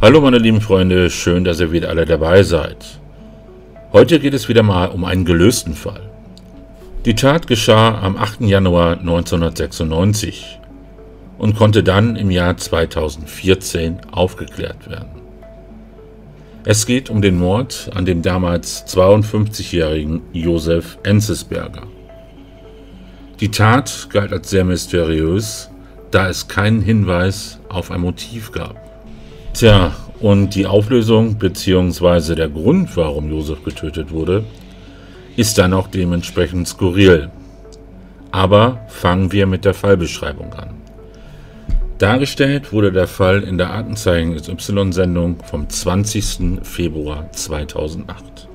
Hallo meine lieben Freunde, schön, dass ihr wieder alle dabei seid. Heute geht es wieder mal um einen gelösten Fall. Die Tat geschah am 8. Januar 1996 und konnte dann im Jahr 2014 aufgeklärt werden. Es geht um den Mord an dem damals 52-jährigen Josef Enzensberger. Die Tat galt als sehr mysteriös, da es keinen Hinweis auf ein Motiv gab. Tja, und die Auflösung bzw. der Grund, warum Josef getötet wurde, ist dann auch dementsprechend skurril. Aber fangen wir mit der Fallbeschreibung an. Dargestellt wurde der Fall in der Aktenzeichen XY-Sendung vom 20. Februar 2008.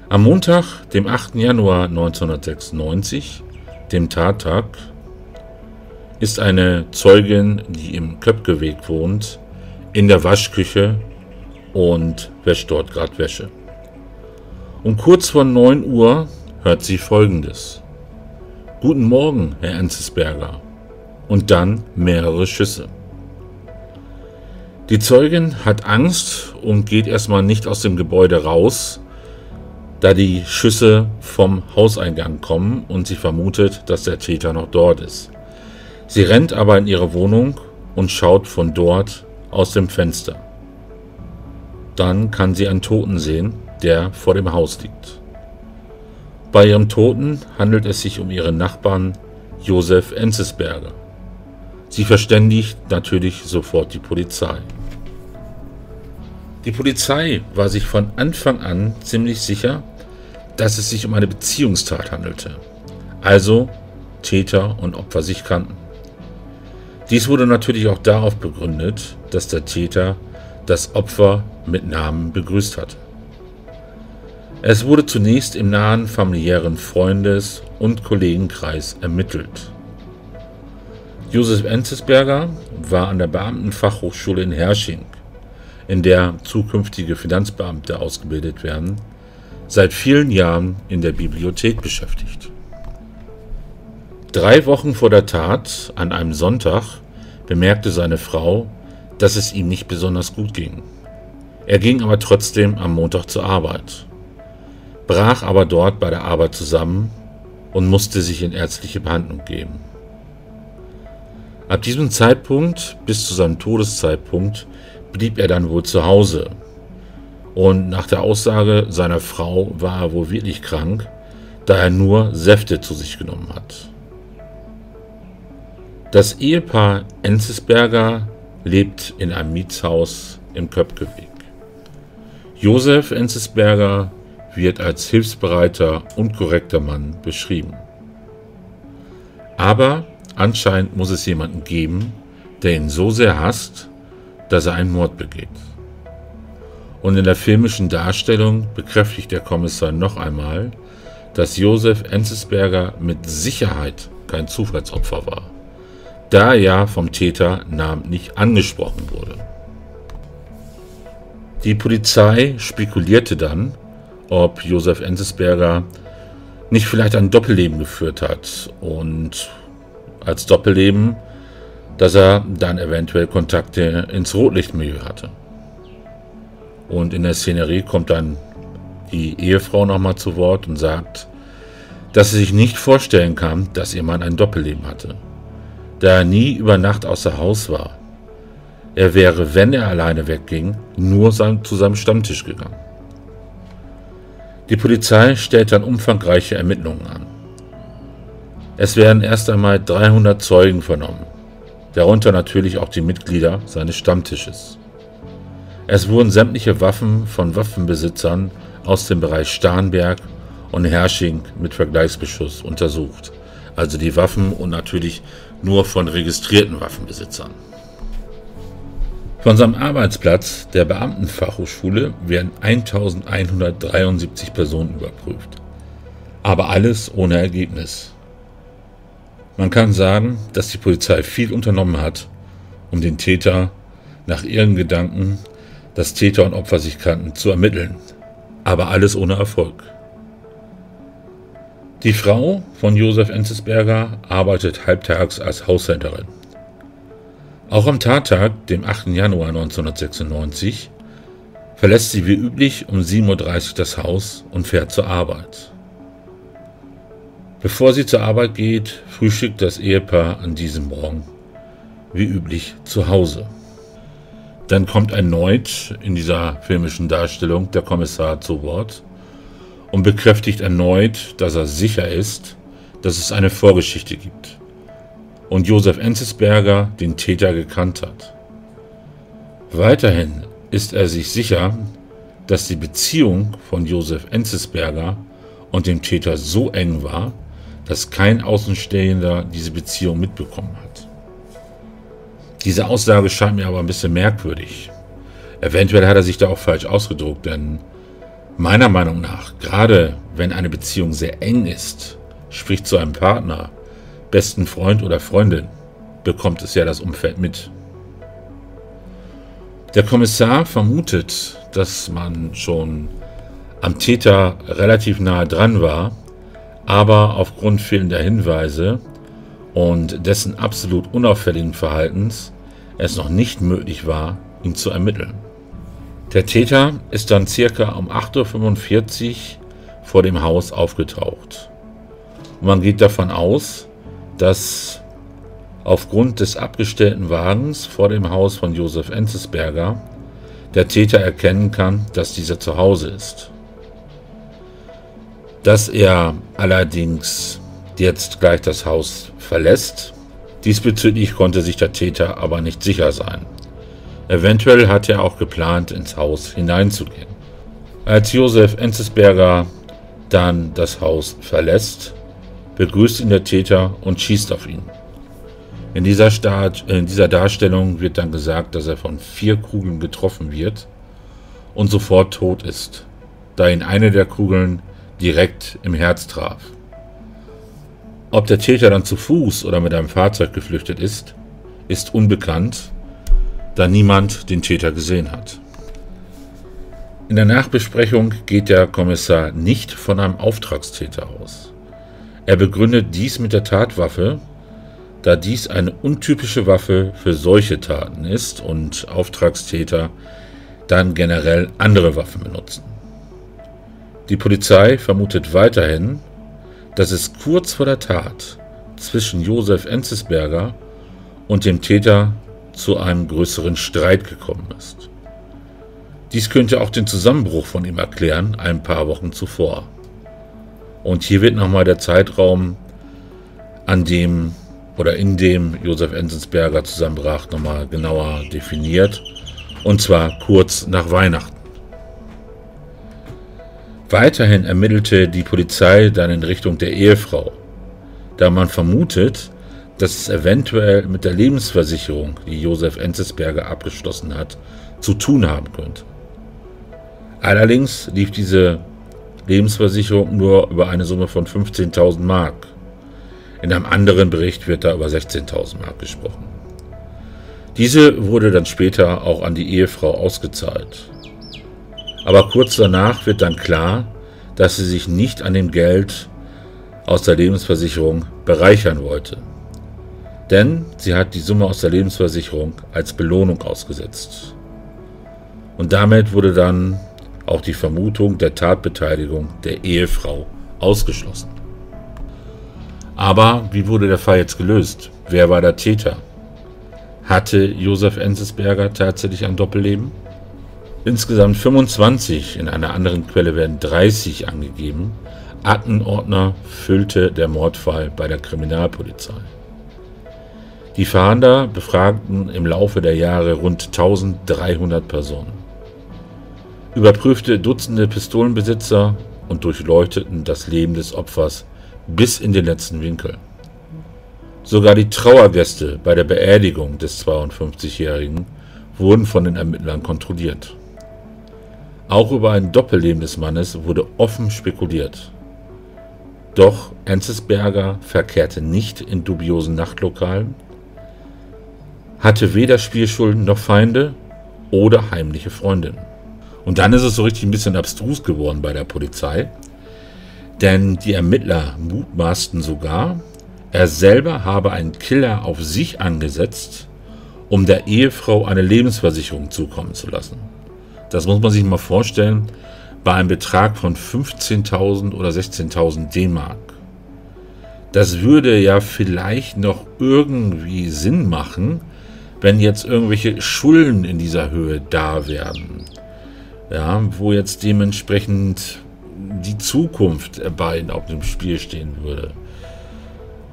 Am Montag, dem 8. Januar 1996, dem Tattag, ist eine Zeugin, die im Köpkeweg wohnt, in der Waschküche und wäscht dort gerade Wäsche. Um kurz vor 9 Uhr hört sie Folgendes: Guten Morgen, Herr Enzensberger. Und dann mehrere Schüsse. Die Zeugin hat Angst und geht erstmal nicht aus dem Gebäude raus, da die Schüsse vom Hauseingang kommen und sie vermutet, dass der Täter noch dort ist. Sie rennt aber in ihre Wohnung und schaut von dort aus dem Fenster. Dann kann sie einen Toten sehen, der vor dem Haus liegt. Bei ihrem Toten handelt es sich um ihren Nachbarn Josef Enzensberger. Sie verständigt natürlich sofort die Polizei. Die Polizei war sich von Anfang an ziemlich sicher, dass es sich um eine Beziehungstat handelte. Also Täter und Opfer sich kannten. Dies wurde natürlich auch darauf begründet, dass der Täter das Opfer mit Namen begrüßt hatte. Es wurde zunächst im nahen familiären Freundes- und Kollegenkreis ermittelt. Josef Enzensberger war an der Beamtenfachhochschule in Herrsching, in der zukünftige Finanzbeamte ausgebildet werden, seit vielen Jahren in der Bibliothek beschäftigt. 3 Wochen vor der Tat, an einem Sonntag, bemerkte seine Frau, dass es ihm nicht besonders gut ging. Er ging aber trotzdem am Montag zur Arbeit, brach aber dort bei der Arbeit zusammen und musste sich in ärztliche Behandlung geben. Ab diesem Zeitpunkt bis zu seinem Todeszeitpunkt blieb er dann wohl zu Hause. Und nach der Aussage seiner Frau war er wohl wirklich krank, da er nur Säfte zu sich genommen hat. Das Ehepaar Enzensberger lebt in einem Mietshaus im Köpkeweg. Josef Enzensberger wird als hilfsbereiter und korrekter Mann beschrieben. Aber anscheinend muss es jemanden geben, der ihn so sehr hasst, dass er einen Mord begeht. Und in der filmischen Darstellung bekräftigt der Kommissar noch einmal, dass Josef Enzensberger mit Sicherheit kein Zufallsopfer war, da er ja vom Täter namentlich angesprochen wurde. Die Polizei spekulierte dann, ob Josef Enzensberger nicht vielleicht ein Doppelleben geführt hat und als Doppelleben, dass er dann eventuell Kontakte ins Rotlichtmilieu hatte. Und in der Szenerie kommt dann die Ehefrau nochmal zu Wort und sagt, dass sie sich nicht vorstellen kann, dass ihr Mann ein Doppelleben hatte, da er nie über Nacht außer Haus war. Er wäre, wenn er alleine wegging, nur zu seinem Stammtisch gegangen. Die Polizei stellt dann umfangreiche Ermittlungen an. Es werden erst einmal 300 Zeugen vernommen, darunter natürlich auch die Mitglieder seines Stammtisches. Es wurden sämtliche Waffen von Waffenbesitzern aus dem Bereich Starnberg und Herrsching mit Vergleichsbeschuss untersucht, also die Waffen und natürlich nur von registrierten Waffenbesitzern. Von seinem Arbeitsplatz der Beamtenfachhochschule werden 1173 Personen überprüft, aber alles ohne Ergebnis. Man kann sagen, dass die Polizei viel unternommen hat, um den Täter nach ihren Gedanken, dass Täter und Opfer sich kannten, zu ermitteln, aber alles ohne Erfolg. Die Frau von Josef Enzensberger arbeitet halbtags als Haushälterin. Auch am Tattag, dem 8. Januar 1996, verlässt sie wie üblich um 7:30 Uhr das Haus und fährt zur Arbeit. Bevor sie zur Arbeit geht, frühstückt das Ehepaar an diesem Morgen wie üblich zu Hause. Dann kommt erneut in dieser filmischen Darstellung der Kommissar zu Wort und bekräftigt erneut, dass er sicher ist, dass es eine Vorgeschichte gibt und Josef Enzensberger den Täter gekannt hat. Weiterhin ist er sich sicher, dass die Beziehung von Josef Enzensberger und dem Täter so eng war, dass kein Außenstehender diese Beziehung mitbekommen hat. Diese Aussage scheint mir aber ein bisschen merkwürdig. Eventuell hat er sich da auch falsch ausgedrückt, denn meiner Meinung nach, gerade wenn eine Beziehung sehr eng ist, sprich zu einem Partner, besten Freund oder Freundin, bekommt es ja das Umfeld mit. Der Kommissar vermutet, dass man schon am Täter relativ nahe dran war, aber aufgrund fehlender Hinweise und dessen absolut unauffälligen Verhaltens es noch nicht möglich war, ihn zu ermitteln. Der Täter ist dann circa um 8:45 Uhr vor dem Haus aufgetaucht. Und man geht davon aus, dass aufgrund des abgestellten Wagens vor dem Haus von Josef Enzensberger der Täter erkennen kann, dass dieser zu Hause ist. Dass er allerdings jetzt gleich das Haus verlässt, diesbezüglich konnte sich der Täter aber nicht sicher sein. Eventuell hat er auch geplant, ins Haus hineinzugehen. Als Josef Enzensberger dann das Haus verlässt, begrüßt ihn der Täter und schießt auf ihn. In dieser Darstellung wird dann gesagt, dass er von 4 Kugeln getroffen wird und sofort tot ist, da ihn eine der Kugeln direkt im Herz traf. Ob der Täter dann zu Fuß oder mit einem Fahrzeug geflüchtet ist, ist unbekannt, da niemand den Täter gesehen hat. In der Nachbesprechung geht der Kommissar nicht von einem Auftragstäter aus. Er begründet dies mit der Tatwaffe, da dies eine untypische Waffe für solche Taten ist und Auftragstäter dann generell andere Waffen benutzen. Die Polizei vermutet weiterhin, dass es kurz vor der Tat zwischen Josef Enzensberger und dem Täter zu einem größeren Streit gekommen ist. Dies könnte auch den Zusammenbruch von ihm erklären, ein paar Wochen zuvor. Und hier wird nochmal der Zeitraum, in dem Josef Enzensberger zusammenbrach, nochmal genauer definiert, und zwar kurz nach Weihnachten. Weiterhin ermittelte die Polizei dann in Richtung der Ehefrau, da man vermutet, dass es eventuell mit der Lebensversicherung, die Josef Enzensberger abgeschlossen hat, zu tun haben könnte. Allerdings lief diese Lebensversicherung nur über eine Summe von 15.000 Mark. In einem anderen Bericht wird da über 16.000 Mark gesprochen. Diese wurde dann später auch an die Ehefrau ausgezahlt. Aber kurz danach wird dann klar, dass sie sich nicht an dem Geld aus der Lebensversicherung bereichern wollte. Denn sie hat die Summe aus der Lebensversicherung als Belohnung ausgesetzt. Und damit wurde dann auch die Vermutung der Tatbeteiligung der Ehefrau ausgeschlossen. Aber wie wurde der Fall jetzt gelöst? Wer war der Täter? Hatte Josef Enzensberger tatsächlich ein Doppelleben? Insgesamt 25, in einer anderen Quelle werden 30 angegeben, Aktenordner füllte der Mordfall bei der Kriminalpolizei. Die Fahnder befragten im Laufe der Jahre rund 1300 Personen, überprüfte Dutzende Pistolenbesitzer und durchleuchteten das Leben des Opfers bis in den letzten Winkel. Sogar die Trauergäste bei der Beerdigung des 52-Jährigen wurden von den Ermittlern kontrolliert. Auch über ein Doppelleben des Mannes wurde offen spekuliert. Doch Enzensberger verkehrte nicht in dubiosen Nachtlokalen, hatte weder Spielschulden noch Feinde oder heimliche Freundinnen. Und dann ist es so richtig ein bisschen abstrus geworden bei der Polizei, denn die Ermittler mutmaßten sogar, er selber habe einen Killer auf sich angesetzt, um der Ehefrau eine Lebensversicherung zukommen zu lassen. Das muss man sich mal vorstellen, bei einem Betrag von 15.000 oder 16.000 D-Mark. Das würde ja vielleicht noch irgendwie Sinn machen, wenn jetzt irgendwelche Schulden in dieser Höhe da wären. Ja, wo jetzt dementsprechend die Zukunft der beiden auf dem Spiel stehen würde.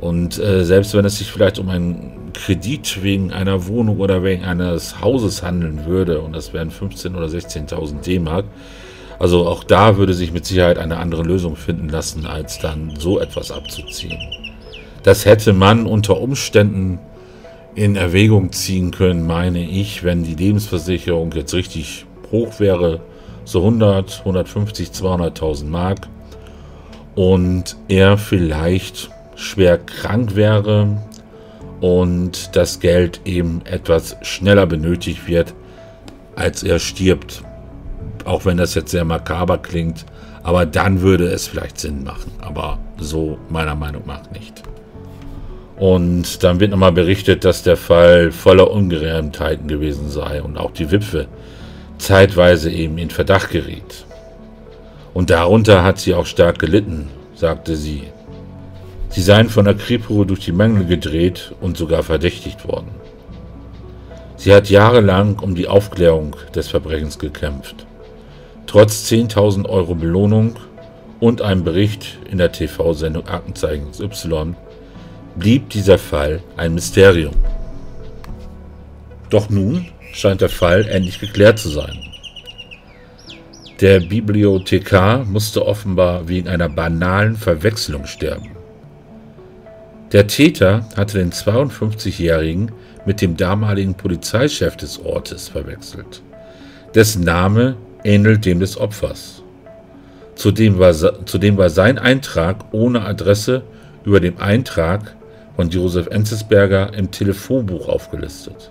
Und selbst wenn es sich vielleicht um einen Kredit wegen einer Wohnung oder wegen eines Hauses handeln würde, und das wären 15.000 oder 16.000 D-Mark, also auch da würde sich mit Sicherheit eine andere Lösung finden lassen, als dann so etwas abzuziehen. Das hätte man unter Umständen in Erwägung ziehen können, meine ich, wenn die Lebensversicherung jetzt richtig hoch wäre, so 100, 150, 200.000 Mark, und er vielleicht schwer krank wäre und das Geld eben etwas schneller benötigt wird, als er stirbt. Auch wenn das jetzt sehr makaber klingt, aber dann würde es vielleicht Sinn machen. Aber so meiner Meinung nach nicht. Und dann wird nochmal berichtet, dass der Fall voller Ungereimtheiten gewesen sei und auch die Witwe zeitweise eben in Verdacht geriet. Und darunter hat sie auch stark gelitten, sagte sie. Sie seien von der Kripo durch die Mangel gedreht und sogar verdächtigt worden. Sie hat jahrelang um die Aufklärung des Verbrechens gekämpft. Trotz 10.000 Euro Belohnung und einem Bericht in der TV-Sendung Aktenzeichen XY blieb dieser Fall ein Mysterium. Doch nun scheint der Fall endlich geklärt zu sein. Der Bibliothekar musste offenbar wegen einer banalen Verwechslung sterben. Der Täter hatte den 52-Jährigen mit dem damaligen Polizeichef des Ortes verwechselt. Dessen Name ähnelt dem des Opfers. Zudem war sein Eintrag ohne Adresse über dem Eintrag von Josef Enzensberger im Telefonbuch aufgelistet.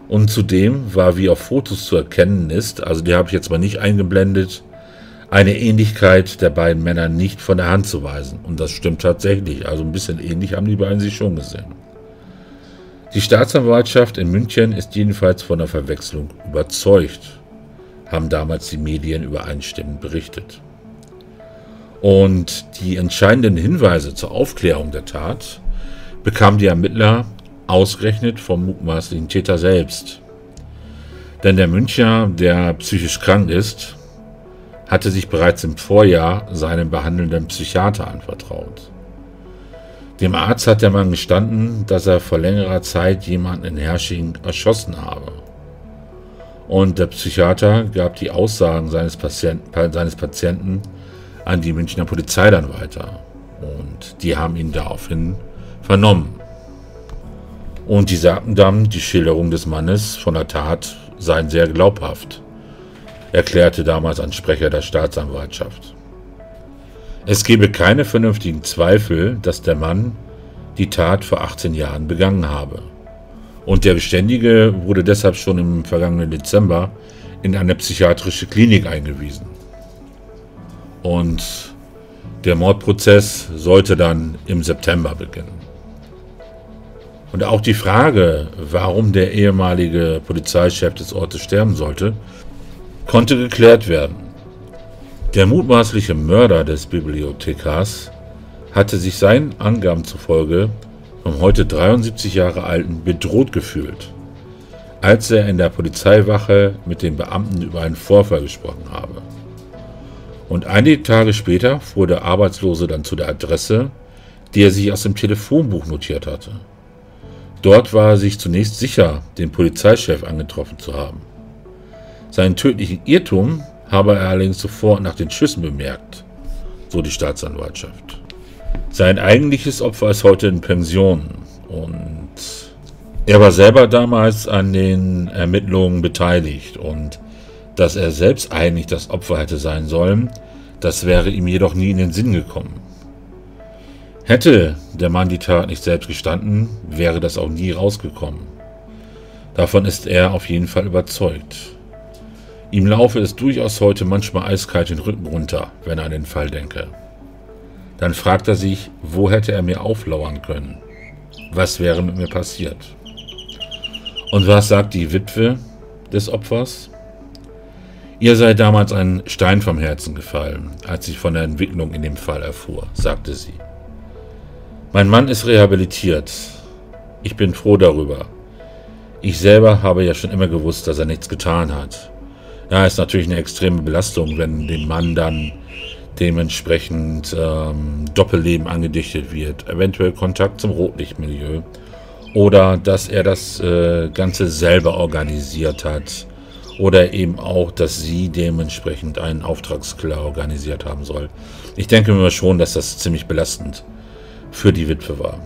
Und zudem war, wie auf Fotos zu erkennen ist, also die habe ich jetzt mal nicht eingeblendet, eine Ähnlichkeit der beiden Männer nicht von der Hand zu weisen. Und das stimmt tatsächlich, also ein bisschen ähnlich haben die beiden sich schon gesehen. Die Staatsanwaltschaft in München ist jedenfalls von der Verwechslung überzeugt, haben damals die Medien übereinstimmend berichtet. Und die entscheidenden Hinweise zur Aufklärung der Tat bekamen die Ermittler ausgerechnet vom mutmaßlichen Täter selbst. Denn der Münchner, der psychisch krank ist, hatte sich bereits im Vorjahr seinem behandelnden Psychiater anvertraut. Dem Arzt hat der Mann gestanden, dass er vor längerer Zeit jemanden in Hersching erschossen habe. Und der Psychiater gab die Aussagen seines Patienten an die Münchner Polizei dann weiter. Und die haben ihn daraufhin vernommen. Und die sagten dann, die Schilderung des Mannes von der Tat seien sehr glaubhaft, erklärte damals ein Sprecher der Staatsanwaltschaft. Es gebe keine vernünftigen Zweifel, dass der Mann die Tat vor 18 Jahren begangen habe. Und der Geständige wurde deshalb schon im vergangenen Dezember in eine psychiatrische Klinik eingewiesen. Und der Mordprozess sollte dann im September beginnen. Und auch die Frage, warum der ehemalige Polizeichef des Ortes sterben sollte, konnte geklärt werden. Der mutmaßliche Mörder des Bibliothekars hatte sich seinen Angaben zufolge vom heute 73 Jahre alten bedroht gefühlt, als er in der Polizeiwache mit den Beamten über einen Vorfall gesprochen habe. Und einige Tage später fuhr der Arbeitslose dann zu der Adresse, die er sich aus dem Telefonbuch notiert hatte. Dort war er sich zunächst sicher, den Polizeichef angetroffen zu haben. Seinen tödlichen Irrtum habe er allerdings sofort nach den Schüssen bemerkt, so die Staatsanwaltschaft. Sein eigentliches Opfer ist heute in Pension und er war selber damals an den Ermittlungen beteiligt, und dass er selbst eigentlich das Opfer hätte sein sollen, das wäre ihm jedoch nie in den Sinn gekommen. Hätte der Mann die Tat nicht selbst gestanden, wäre das auch nie rausgekommen. Davon ist er auf jeden Fall überzeugt. Ihm laufe es durchaus heute manchmal eiskalt den Rücken runter, wenn er an den Fall denke. Dann fragt er sich, wo hätte er mir auflauern können? Was wäre mit mir passiert? Und was sagt die Witwe des Opfers? Ihr sei damals ein Stein vom Herzen gefallen, als sie von der Entwicklung in dem Fall erfuhr, sagte sie. Mein Mann ist rehabilitiert. Ich bin froh darüber. Ich selber habe ja schon immer gewusst, dass er nichts getan hat. Ja, ist natürlich eine extreme Belastung, wenn dem Mann dann dementsprechend Doppelleben angedichtet wird. Eventuell Kontakt zum Rotlichtmilieu. Oder dass er das Ganze selber organisiert hat. Oder eben auch, dass sie dementsprechend einen Auftragskiller organisiert haben soll. Ich denke mir schon, dass das ziemlich belastend für die Witwe war.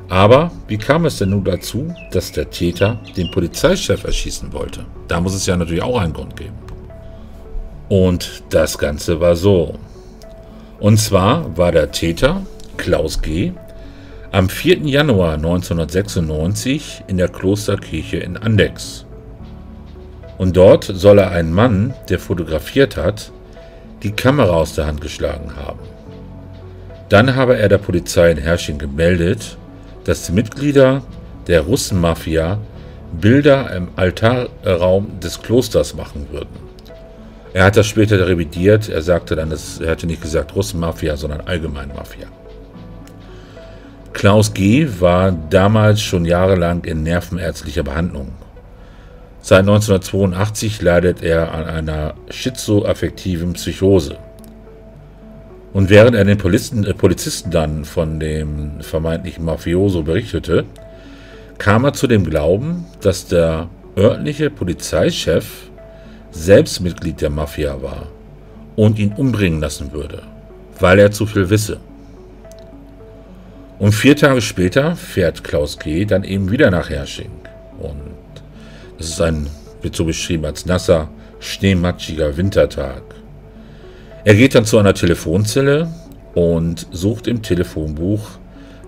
Aber wie kam es denn nun dazu, dass der Täter den Polizeichef erschießen wollte? Da muss es ja natürlich auch einen Grund geben. Und das Ganze war so. Und zwar war der Täter, Klaus G., am 4. Januar 1996 in der Klosterkirche in Andechs. Und dort soll er einen Mann, der fotografiert hat, die Kamera aus der Hand geschlagen haben. Dann habe er der Polizei in Herrsching gemeldet, dass die Mitglieder der Russenmafia Bilder im Altarraum des Klosters machen würden. Er hat das später revidiert, er sagte dann, er hatte nicht gesagt Russenmafia, sondern allgemein Mafia. Klaus G. war damals schon jahrelang in nervenärztlicher Behandlung. Seit 1982 leidet er an einer schizoaffektiven Psychose. Und während er den Polizisten dann von dem vermeintlichen Mafioso berichtete, kam er zu dem Glauben, dass der örtliche Polizeichef selbst Mitglied der Mafia war und ihn umbringen lassen würde, weil er zu viel wisse. Und 4 Tage später fährt Klaus G. dann eben wieder nach Herrsching. Und es wird so beschrieben als nasser, schneematschiger Wintertag. Er geht dann zu einer Telefonzelle und sucht im Telefonbuch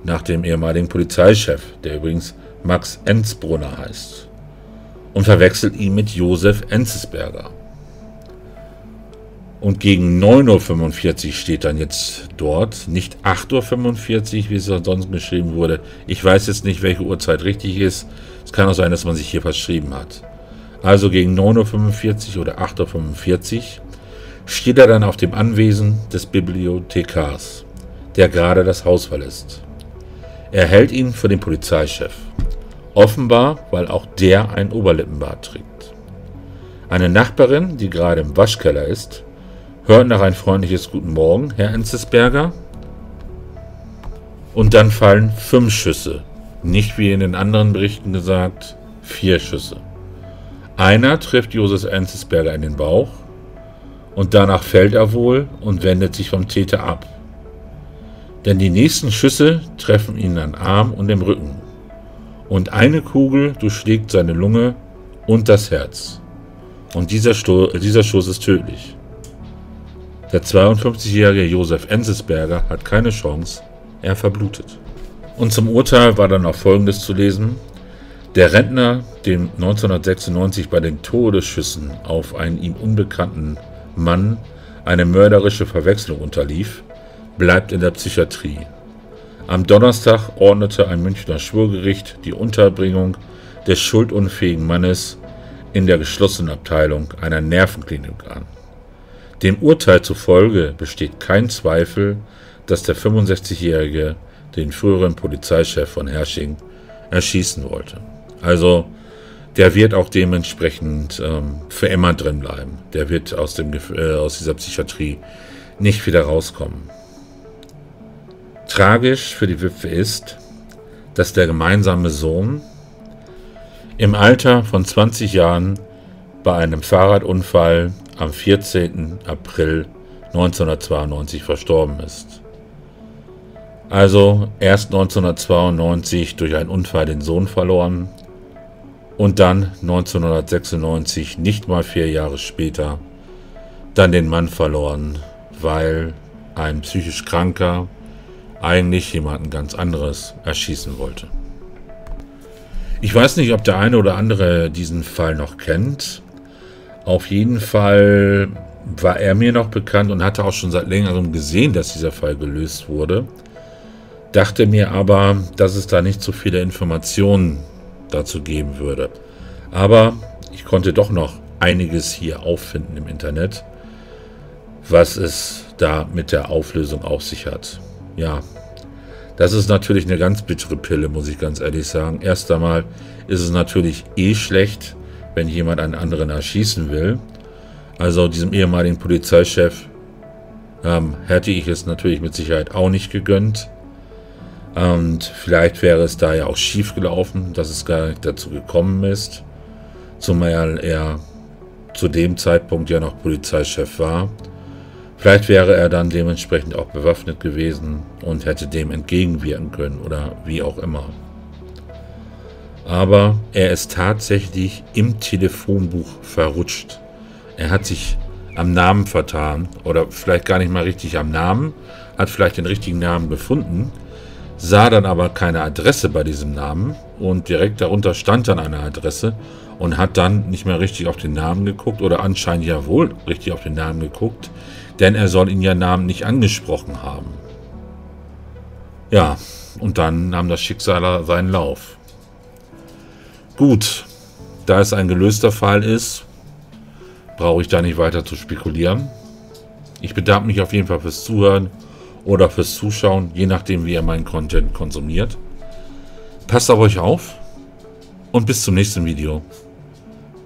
nach dem ehemaligen Polizeichef, der übrigens Max Enzbrunner heißt, und verwechselt ihn mit Josef Enzensberger. Und gegen 9:45 Uhr steht dann jetzt dort, nicht 8:45 Uhr, wie es sonst geschrieben wurde. Ich weiß jetzt nicht, welche Uhrzeit richtig ist. Es kann auch sein, dass man sich hier verschrieben hat. Also gegen 9:45 Uhr oder 8:45 Uhr steht er dann auf dem Anwesen des Bibliothekars, der gerade das Haus verlässt. Er hält ihn für den Polizeichef. Offenbar, weil auch der ein Oberlippenbart trägt. Eine Nachbarin, die gerade im Waschkeller ist, hört nach ein freundliches Guten Morgen, Herr Enzensberger. Und dann fallen 5 Schüsse. Nicht wie in den anderen Berichten gesagt, 4 Schüsse. Einer trifft Josef Enzensberger in den Bauch und danach fällt er wohl und wendet sich vom Täter ab. Denn die nächsten Schüsse treffen ihn am Arm und im Rücken. Und eine Kugel durchschlägt seine Lunge und das Herz. Und dieser Schuss ist tödlich. Der 52-jährige Josef Enzensberger hat keine Chance, er verblutet. Und zum Urteil war dann noch Folgendes zu lesen. Der Rentner, dem 1996 bei den Todesschüssen auf einen ihm unbekannten Mann eine mörderische Verwechslung unterlief, bleibt in der Psychiatrie. Am Donnerstag ordnete ein Münchner Schwurgericht die Unterbringung des schuldunfähigen Mannes in der geschlossenen Abteilung einer Nervenklinik an. Dem Urteil zufolge besteht kein Zweifel, dass der 65-Jährige den früheren Polizeichef von Herrsching erschießen wollte. Also der wird auch dementsprechend für immer drin bleiben. Der wird aus dieser Psychiatrie nicht wieder rauskommen. Tragisch für die Witwe ist, dass der gemeinsame Sohn im Alter von 20 Jahren bei einem Fahrradunfall am 14. April 1992 verstorben ist. Also erst 1992 durch einen Unfall den Sohn verloren und dann 1996, nicht mal 4 Jahre später, dann den Mann verloren, weil ein psychisch Kranker eigentlich jemanden ganz anderes erschießen wollte. Ich weiß nicht, ob der eine oder andere diesen Fall noch kennt. Auf jeden Fall war er mir noch bekannt und hatte auch schon seit längerem gesehen, dass dieser Fall gelöst wurde. Dachte mir aber, dass es da nicht so viele Informationen dazu geben würde. Aber ich konnte doch noch einiges hier auffinden im Internet, was es da mit der Auflösung auf sich hat. Ja, das ist natürlich eine ganz bittere Pille, muss ich ganz ehrlich sagen. Erst einmal ist es natürlich schlecht, wenn jemand einen anderen erschießen will. Also diesem ehemaligen Polizeichef hätte ich es natürlich mit Sicherheit auch nicht gegönnt. Und vielleicht wäre es da ja auch schief gelaufen, dass es gar nicht dazu gekommen ist. Zumal er zu dem Zeitpunkt ja noch Polizeichef war. Vielleicht wäre er dann dementsprechend auch bewaffnet gewesen und hätte dem entgegenwirken können oder wie auch immer. Aber er ist tatsächlich im Telefonbuch verrutscht. Er hat sich am Namen vertan oder vielleicht gar nicht mal richtig am Namen, hat vielleicht den richtigen Namen gefunden, sah dann aber keine Adresse bei diesem Namen und direkt darunter stand dann eine Adresse und hat dann nicht mehr richtig auf den Namen geguckt oder anscheinend ja wohl richtig auf den Namen geguckt, denn er soll ihn ja Namen nicht angesprochen haben. Ja, und dann nahm das Schicksal seinen Lauf. Gut, da es ein gelöster Fall ist, brauche ich da nicht weiter zu spekulieren. Ich bedanke mich auf jeden Fall fürs Zuhören oder fürs Zuschauen, je nachdem wie ihr meinen Content konsumiert. Passt auf euch auf und bis zum nächsten Video.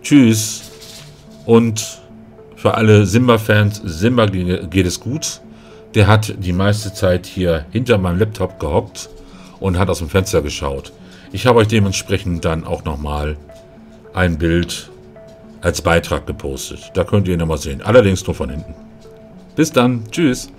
Tschüss und für alle Simba-Fans, Simba geht es gut. Der hat die meiste Zeit hier hinter meinem Laptop gehockt und hat aus dem Fenster geschaut. Ich habe euch dementsprechend dann auch nochmal ein Bild als Beitrag gepostet. Da könnt ihr ihn nochmal sehen. Allerdings nur von hinten. Bis dann. Tschüss.